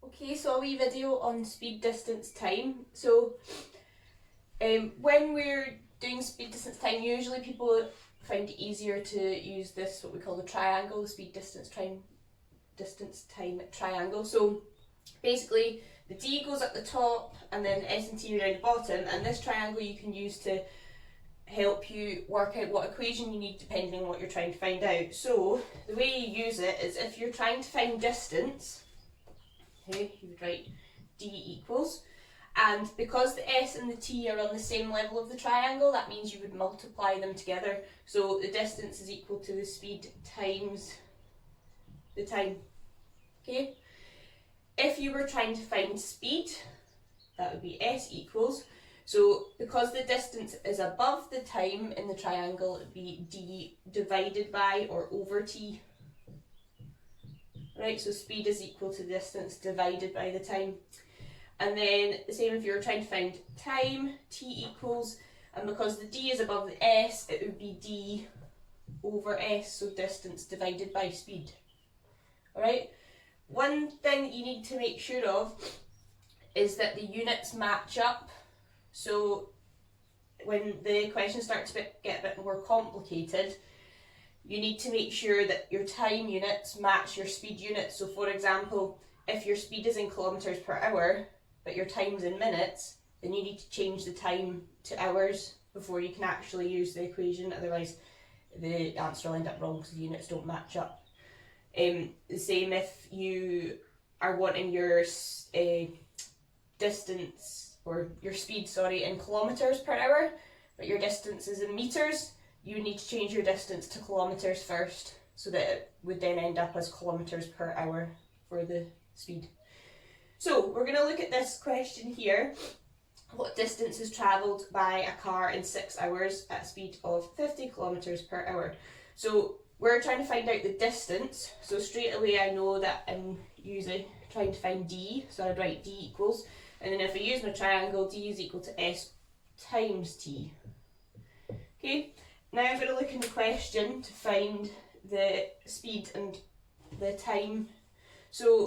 Okay, so a wee video on speed, distance, time. So when we're doing speed, distance, time, usually people find it easier to use this, what we call the triangle, the speed, distance, time triangle. So basically the D goes at the top and then S and T around the bottom, and this triangle you can use to help you work out what equation you need depending on what you're trying to find out. So the way you use it is if you're trying to find distance, okay, you would write D equals, and because the S and the T are on the same level of the triangle, that means you would multiply them together. So the distance is equal to the speed times the time. Okay? If you were trying to find speed, that would be S equals, so because the distance is above the time in the triangle, it would be D divided by or over T. Right, so speed is equal to the distance divided by the time. And then the same if you were trying to find time, T equals, and because the D is above the S, it would be D over S, so distance divided by speed. Alright, one thing that you need to make sure of is that the units match up. So when the questions start to get a bit more complicated, you need to make sure that your time units match your speed units. So for example, if your speed is in kilometres per hour, but your time's in minutes, then you need to change the time to hours before you can actually use the equation, otherwise the answer will end up wrong because the units don't match up. The same if you are wanting your distance, or your speed, sorry, in kilometres per hour, but your distance is in metres, you need to change your distance to kilometres first, so that it would then end up as kilometres per hour for the speed. So we're going to look at this question here. What distance is travelled by a car in 6 hours at a speed of 50 kilometres per hour? So we're trying to find out the distance, so straight away I know that I'm usually trying to find D, so I'd write D equals, and then if I use my triangle, D is equal to S times T. Okay, now I'm going to look in the question to find the speed and the time. So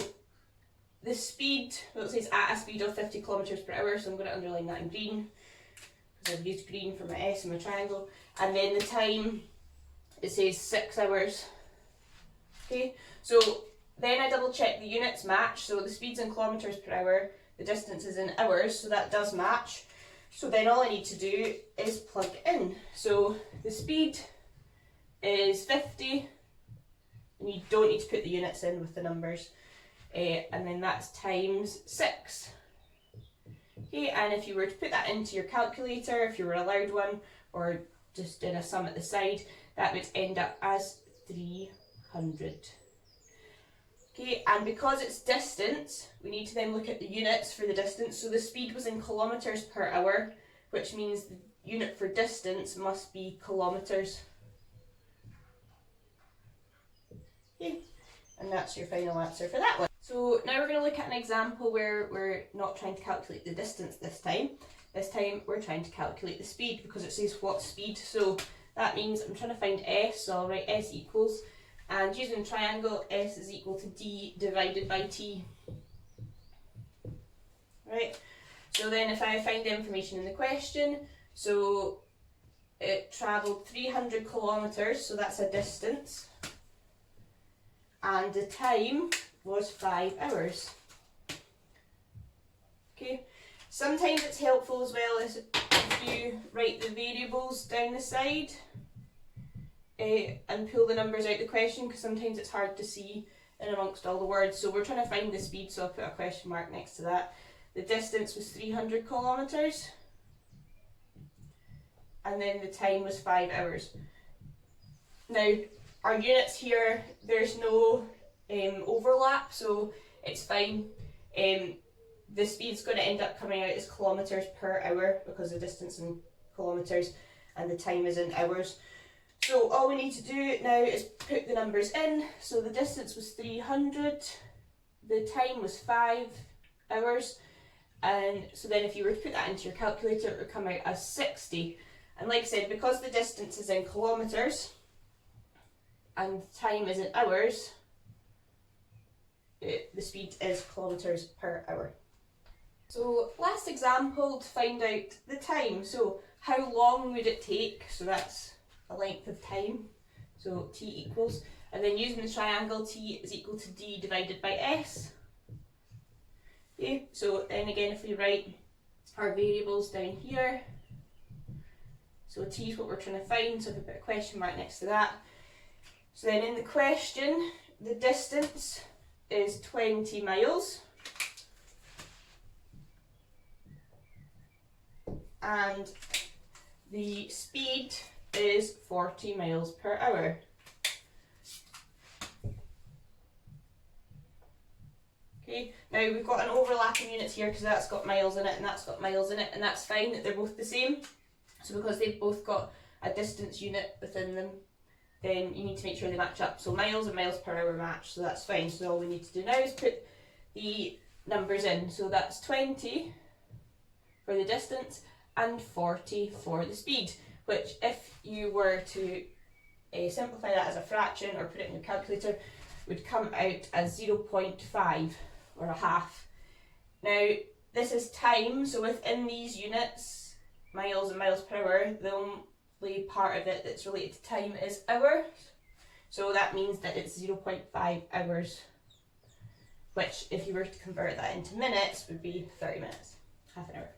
the speed, well, it says at a speed of 50 kilometres per hour, so I'm going to underline that in green because I've used green for my S and my triangle. And then the time, it says 6 hours. Okay, so then I double check the units match, so the speed's in kilometres per hour, the distance is in hours, so that does match. So then all I need to do is plug it in. So the speed is 50, and you don't need to put the units in with the numbers. And then that's times 6. Okay, and if you were to put that into your calculator, if you were allowed one, or just in a sum at the side, that would end up as 300. Okay, and because it's distance, we need to then look at the units for the distance. So the speed was in kilometres per hour, which means the unit for distance must be kilometres. Okay, and that's your final answer for that one. So now we're going to look at an example where we're not trying to calculate the distance this time. This time we're trying to calculate the speed because it says what speed. So that means I'm trying to find S, so I'll write S equals, and using the triangle, S is equal to D divided by T. Right, so then if I find the information in the question, so it travelled 300 kilometres, so that's a distance, and the time was 5 hours. Okay, sometimes it's helpful as well as if you write the variables down the side and pull the numbers out the question, because sometimes it's hard to see in amongst all the words. So we're trying to find the speed, so I'll put a question mark next to that. The distance was 300 kilometres, and then the time was 5 hours. Now our units here, there's no overlap, so it's fine. The speed's going to end up coming out as kilometres per hour because the distance in kilometres and the time is in hours. So all we need to do now is put the numbers in. So the distance was 300, the time was 5 hours, and so then if you were to put that into your calculator, it would come out as 60. And like I said, because the distance is in kilometres and time is in hours, the speed is kilometres per hour. So last example to find out the time. So how long would it take? So that's a length of time. So t equals, and then using the triangle, t is equal to d divided by s. Okay, so then again if we write our variables down here, so t is what we're trying to find, so if we put a question mark next to that. So then in the question, the distance is 20 miles. And the speed is 40 miles per hour. Okay, now we've got an overlapping units here because that's got miles in it and that's got miles in it, and that's fine that they're both the same. So because they've both got a distance unit within them, then you need to make sure they match up. So miles and miles per hour match, so that's fine. So all we need to do now is put the numbers in. So that's 20 for the distance and 40 for the speed, which if you were to simplify that as a fraction or put it in your calculator, would come out as 0.5 or a half. Now this is time, so within these units, miles and miles per hour, the only part of it that's related to time is hours. So that means that it's 0.5 hours, which if you were to convert that into minutes would be 30 minutes, half an hour.